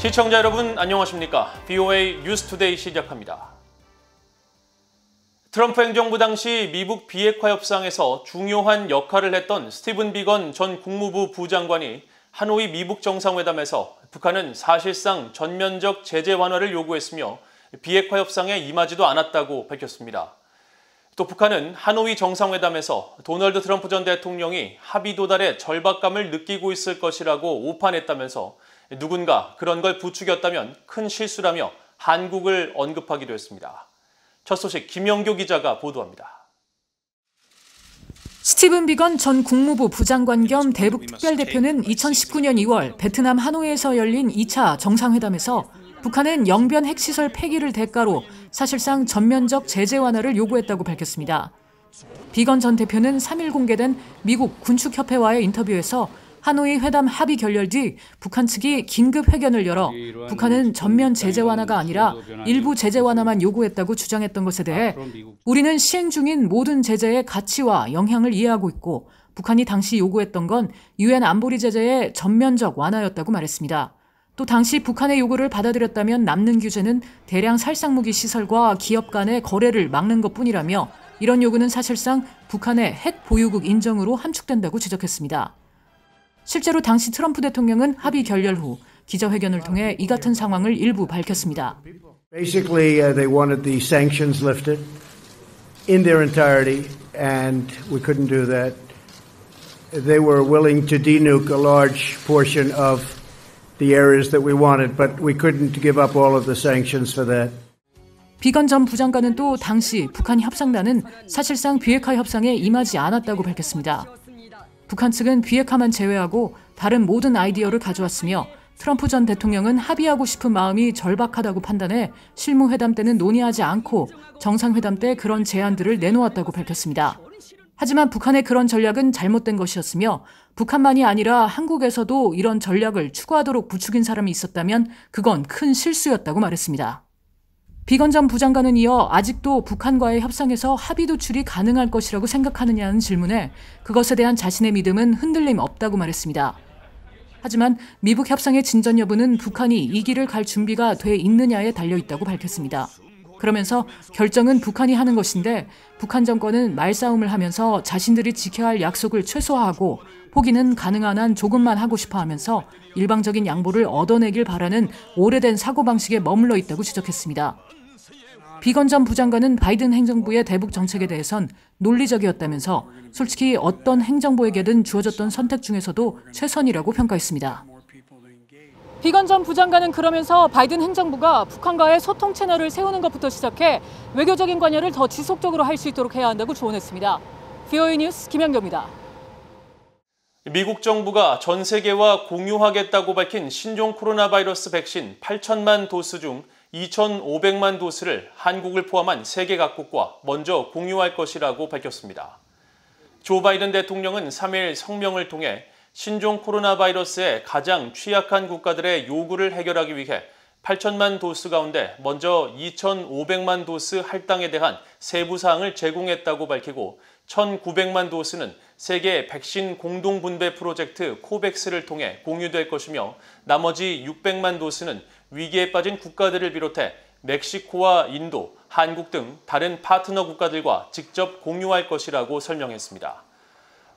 시청자 여러분 안녕하십니까? VOA 뉴스투데이 시작합니다. 트럼프 행정부 당시 미국 비핵화 협상에서 중요한 역할을 했던 스티븐 비건 전 국무부 부장관이 하노이 미북 정상회담에서 북한은 사실상 전면적 제재 완화를 요구했으며 비핵화 협상에 임하지도 않았다고 밝혔습니다. 또 북한은 하노이 정상회담에서 도널드 트럼프 전 대통령이 합의 도달에 절박감을 느끼고 있을 것이라고 오판했다면서 누군가 그런 걸 부추겼다면 큰 실수라며 한국을 언급하기도 했습니다. 첫 소식 김영교 기자가 보도합니다. 스티븐 비건 전 국무부 부장관 겸 대북 특별대표는 2019년 2월 베트남 하노이에서 열린 2차 정상회담에서 북한은 영변 핵시설 폐기를 대가로 사실상 전면적 제재 완화를 요구했다고 밝혔습니다. 비건 전 대표는 3일 공개된 미국 군축협회와의 인터뷰에서 하노이 회담 합의 결렬 뒤 북한 측이 긴급 회견을 열어 북한은 전면 제재 완화가 아니라 일부 제재 완화만 요구했다고 주장했던 것에 대해 우리는 시행 중인 모든 제재의 가치와 영향을 이해하고 있고 북한이 당시 요구했던 건 유엔 안보리 제재의 전면적 완화였다고 말했습니다. 또 당시 북한의 요구를 받아들였다면 남는 규제는 대량 살상무기 시설과 기업 간의 거래를 막는 것뿐이라며 이런 요구는 사실상 북한의 핵 보유국 인정으로 함축된다고 지적했습니다. 실제로 당시 트럼프 대통령은 합의 결렬 후 기자회견을 통해 이 같은 상황을 일부 밝혔습니다. Basically, they wanted the sanctions lifted in their entirety, and we couldn't do that. They were willing to denuke a large portion of the areas that we wanted, but we couldn't give up all of the sanctions for that. 비건 전 부장관은 또 당시 북한 협상단은 사실상 비핵화 협상에 임하지 않았다고 밝혔습니다. 북한 측은 비핵화만 제외하고 다른 모든 아이디어를 가져왔으며 트럼프 전 대통령은 합의하고 싶은 마음이 절박하다고 판단해 실무회담 때는 논의하지 않고 정상회담 때 그런 제안들을 내놓았다고 밝혔습니다. 하지만 북한의 그런 전략은 잘못된 것이었으며 북한만이 아니라 한국에서도 이런 전략을 추구하도록 부추긴 사람이 있었다면 그건 큰 실수였다고 말했습니다. 비건 전 부장관은 이어 아직도 북한과의 협상에서 합의 도출이 가능할 것이라고 생각하느냐는 질문에 그것에 대한 자신의 믿음은 흔들림 없다고 말했습니다. 하지만 미북 협상의 진전 여부는 북한이 이 길을 갈 준비가 돼 있느냐에 달려있다고 밝혔습니다. 그러면서 결정은 북한이 하는 것인데 북한 정권은 말싸움을 하면서 자신들이 지켜야 할 약속을 최소화하고 포기는 가능한 한 조금만 하고 싶어 하면서 일방적인 양보를 얻어내길 바라는 오래된 사고방식에 머물러 있다고 지적했습니다. 비건 전 부장관은 바이든 행정부의 대북 정책에 대해선 논리적이었다면서 솔직히 어떤 행정부에게든 주어졌던 선택 중에서도 최선이라고 평가했습니다. 비건 전 부장관은 그러면서 바이든 행정부가 북한과의 소통 채널을 세우는 것부터 시작해 외교적인 관여를 더 지속적으로 할 수 있도록 해야 한다고 조언했습니다. VOA 뉴스 김영교입니다. 미국 정부가 전 세계와 공유하겠다고 밝힌 신종 코로나 바이러스 백신 8천만 도스 중 2,500만 도스를 한국을 포함한 세계 각국과 먼저 공유할 것이라고 밝혔습니다. 조 바이든 대통령은 3일 성명을 통해 신종 코로나 바이러스에 가장 취약한 국가들의 요구를 해결하기 위해 8천만 도스 가운데 먼저 2,500만 도스 할당에 대한 세부 사항을 제공했다고 밝히고 1,900만 도스는 세계 백신 공동분배 프로젝트 코백스를 통해 공유될 것이며 나머지 600만 도스는 위기에 빠진 국가들을 비롯해 멕시코와 인도, 한국 등 다른 파트너 국가들과 직접 공유할 것이라고 설명했습니다.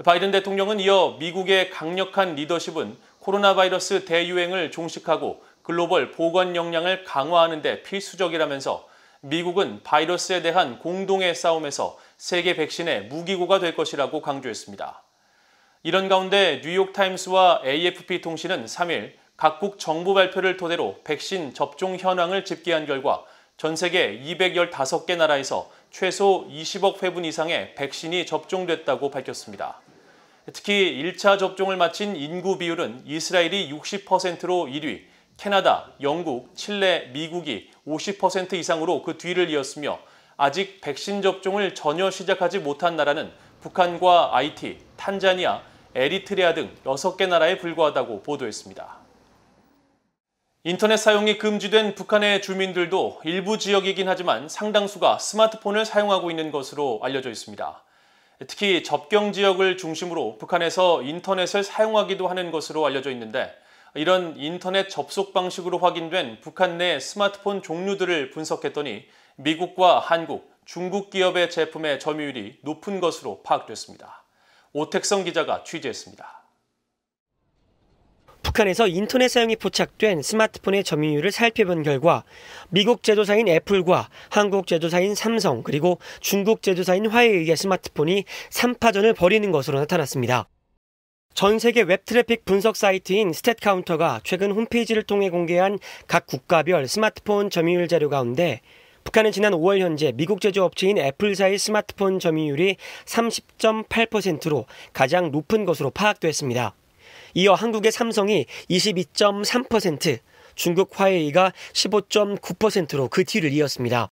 바이든 대통령은 이어 미국의 강력한 리더십은 코로나 바이러스 대유행을 종식하고 글로벌 보건 역량을 강화하는 데 필수적이라면서 미국은 바이러스에 대한 공동의 싸움에서 세계 백신의 무기고가 될 것이라고 강조했습니다. 이런 가운데 뉴욕타임스와 AFP 통신은 3일 각국 정부 발표를 토대로 백신 접종 현황을 집계한 결과 전 세계 215개 나라에서 최소 20억 회분 이상의 백신이 접종됐다고 밝혔습니다. 특히 1차 접종을 마친 인구 비율은 이스라엘이 60%로 1위, 캐나다, 영국, 칠레, 미국이 50% 이상으로 그 뒤를 이었으며 아직 백신 접종을 전혀 시작하지 못한 나라는 북한과 하이티, 탄자니아, 에리트레아 등 6개 나라에 불과하다고 보도했습니다. 인터넷 사용이 금지된 북한의 주민들도 일부 지역이긴 하지만 상당수가 스마트폰을 사용하고 있는 것으로 알려져 있습니다. 특히 접경 지역을 중심으로 북한에서 인터넷을 사용하기도 하는 것으로 알려져 있는데 이런 인터넷 접속 방식으로 확인된 북한 내 스마트폰 종류들을 분석했더니 미국과 한국, 중국 기업의 제품의 점유율이 높은 것으로 파악됐습니다. 오택성 기자가 취재했습니다. 북한에서 인터넷 사용이 포착된 스마트폰의 점유율을 살펴본 결과 미국 제조사인 애플과 한국 제조사인 삼성 그리고 중국 제조사인 화웨이의 스마트폰이 3파전을 벌이는 것으로 나타났습니다. 전 세계 웹 트래픽 분석 사이트인 스탯카운터가 최근 홈페이지를 통해 공개한 각 국가별 스마트폰 점유율 자료 가운데 북한은 지난 5월 현재 미국 제조업체인 애플사의 스마트폰 점유율이 30.8%로 가장 높은 것으로 파악됐습니다. 이어 한국의 삼성이 22.3%, 중국 화웨이가 15.9%로 그 뒤를 이었습니다.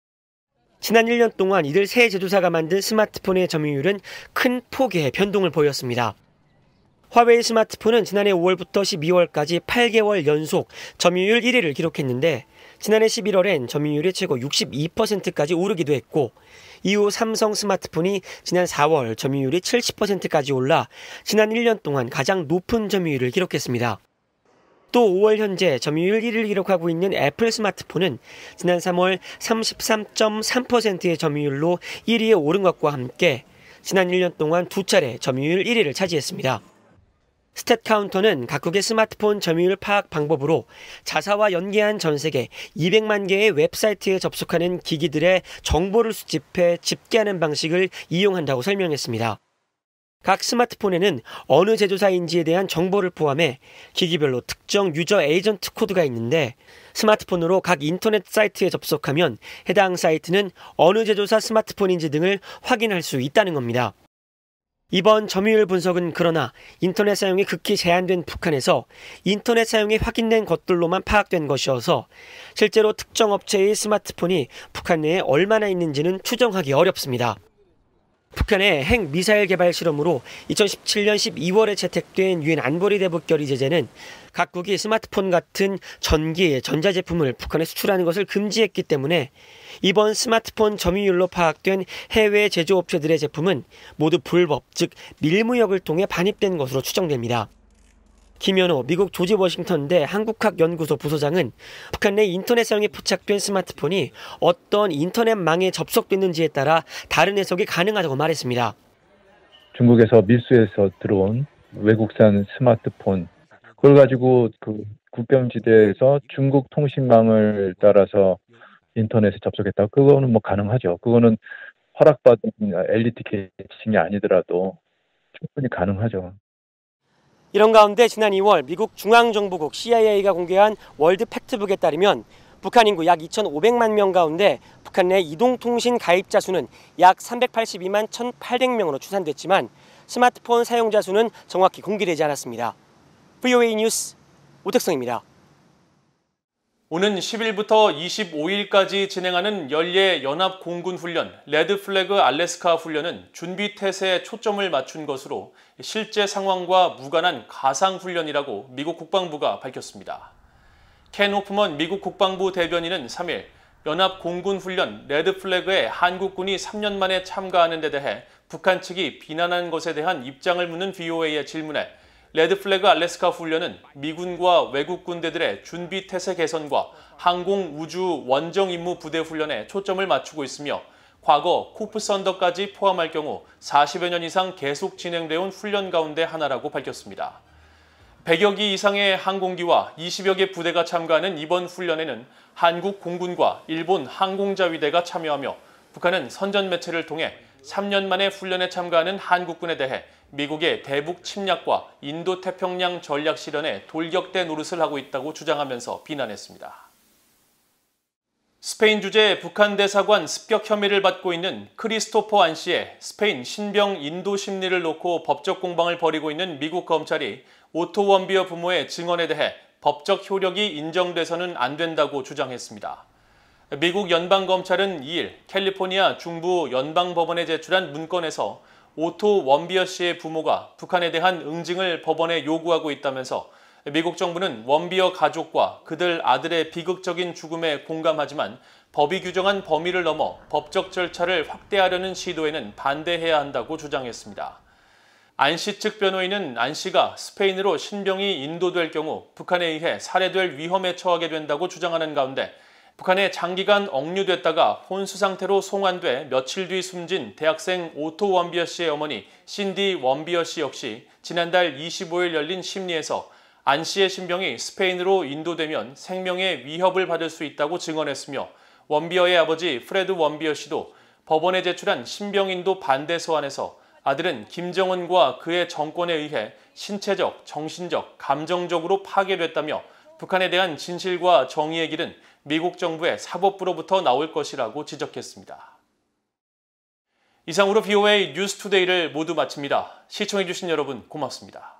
지난 1년 동안 이들 세 제조사가 만든 스마트폰의 점유율은 큰 폭의 변동을 보였습니다. 화웨이 스마트폰은 지난해 5월부터 12월까지 8개월 연속 점유율 1위를 기록했는데 지난해 11월엔 점유율이 최고 62%까지 오르기도 했고 이후 삼성 스마트폰이 지난 4월 점유율이 70%까지 올라 지난 1년 동안 가장 높은 점유율을 기록했습니다. 또 5월 현재 점유율 1위를 기록하고 있는 애플 스마트폰은 지난 3월 33.3%의 점유율로 1위에 오른 것과 함께 지난 1년 동안 두 차례 점유율 1위를 차지했습니다. 스탯카운터는 각국의 스마트폰 점유율 파악 방법으로 자사와 연계한 전 세계 200만 개의 웹사이트에 접속하는 기기들의 정보를 수집해 집계하는 방식을 이용한다고 설명했습니다. 각 스마트폰에는 어느 제조사인지에 대한 정보를 포함해 기기별로 특정 유저 에이전트 코드가 있는데 스마트폰으로 각 인터넷 사이트에 접속하면 해당 사이트는 어느 제조사 스마트폰인지 등을 확인할 수 있다는 겁니다. 이번 점유율 분석은 그러나 인터넷 사용이 극히 제한된 북한에서 인터넷 사용이 확인된 것들로만 파악된 것이어서 실제로 특정 업체의 스마트폰이 북한 내에 얼마나 있는지는 추정하기 어렵습니다. 북한의 핵 미사일 개발 실험으로 2017년 12월에 채택된 유엔 안보리 대북 결의 제재는 각국이 스마트폰 같은 전기, 전자제품을 북한에 수출하는 것을 금지했기 때문에 이번 스마트폰 점유율로 파악된 해외 제조업체들의 제품은 모두 불법, 즉 밀무역을 통해 반입된 것으로 추정됩니다. 김현호 미국 조지 워싱턴대 한국학연구소 부소장은 북한 내 인터넷 사용이 포착된 스마트폰이 어떤 인터넷망에 접속됐는지에 따라 다른 해석이 가능하다고 말했습니다. 중국에서 밀수해서 들어온 외국산 스마트폰 그걸 가지고 그 국경지대에서 중국 통신망을 따라서 인터넷에 접속했다. 그거는 뭐 가능하죠. 그거는 허락받은 엘리트 계층이 아니더라도 충분히 가능하죠. 이런 가운데 지난 2월 미국 중앙정보국 CIA가 공개한 월드 팩트북에 따르면 북한 인구 약 2,500만 명 가운데 북한 내 이동통신 가입자 수는 약 382만 1,800명으로 추산됐지만 스마트폰 사용자 수는 정확히 공개되지 않았습니다. VOA 뉴스 오택성입니다. 오는 10일부터 25일까지 진행하는 연례 연합공군훈련 레드플래그 알래스카 훈련은 준비태세에 초점을 맞춘 것으로 실제 상황과 무관한 가상훈련이라고 미국 국방부가 밝혔습니다. 켄 호프먼 미국 국방부 대변인은 3일 연합공군훈련 레드플래그에 한국군이 3년 만에 참가하는 데 대해 북한 측이 비난한 것에 대한 입장을 묻는 VOA의 질문에 레드플래그 알래스카 훈련은 미군과 외국 군대들의 준비태세 개선과 항공우주 원정임무 부대 훈련에 초점을 맞추고 있으며 과거 코프 선더까지 포함할 경우 40여 년 이상 계속 진행되어 온 훈련 가운데 하나라고 밝혔습니다. 100여 기 이상의 항공기와 20여 개 부대가 참가하는 이번 훈련에는 한국 공군과 일본 항공자위대가 참여하며 북한은 선전 매체를 통해 3년 만에 훈련에 참가하는 한국군에 대해 미국의 대북 침략과 인도태평양 전략 실현에 돌격대 노릇을 하고 있다고 주장하면서 비난했습니다. 스페인 주재 북한 대사관 습격 혐의를 받고 있는 크리스토퍼 안 씨의 스페인 신병 인도 심리를 놓고 법적 공방을 벌이고 있는 미국 검찰이 오토 원비어 부모의 증언에 대해 법적 효력이 인정돼서는 안 된다고 주장했습니다. 미국 연방검찰은 2일 캘리포니아 중부 연방법원에 제출한 문건에서 오토 원비어 씨의 부모가 북한에 대한 응징을 법원에 요구하고 있다면서 미국 정부는 원비어 가족과 그들 아들의 비극적인 죽음에 공감하지만 법이 규정한 범위를 넘어 법적 절차를 확대하려는 시도에는 반대해야 한다고 주장했습니다. 안 씨 측 변호인은 안 씨가 스페인으로 신병이 인도될 경우 북한에 의해 살해될 위험에 처하게 된다고 주장하는 가운데 북한에 장기간 억류됐다가 혼수 상태로 송환돼 며칠 뒤 숨진 대학생 오토 원비어 씨의 어머니 신디 원비어 씨 역시 지난달 25일 열린 심리에서 안 씨의 신병이 스페인으로 인도되면 생명의 위협을 받을 수 있다고 증언했으며 원비어의 아버지 프레드 원비어 씨도 법원에 제출한 신병인도 반대 서한에서 아들은 김정은과 그의 정권에 의해 신체적, 정신적, 감정적으로 파괴됐다며 북한에 대한 진실과 정의의 길은 미국 정부의 사법부로부터 나올 것이라고 지적했습니다. 이상으로 VOA 뉴스투데이를 모두 마칩니다. 시청해주신 여러분 고맙습니다.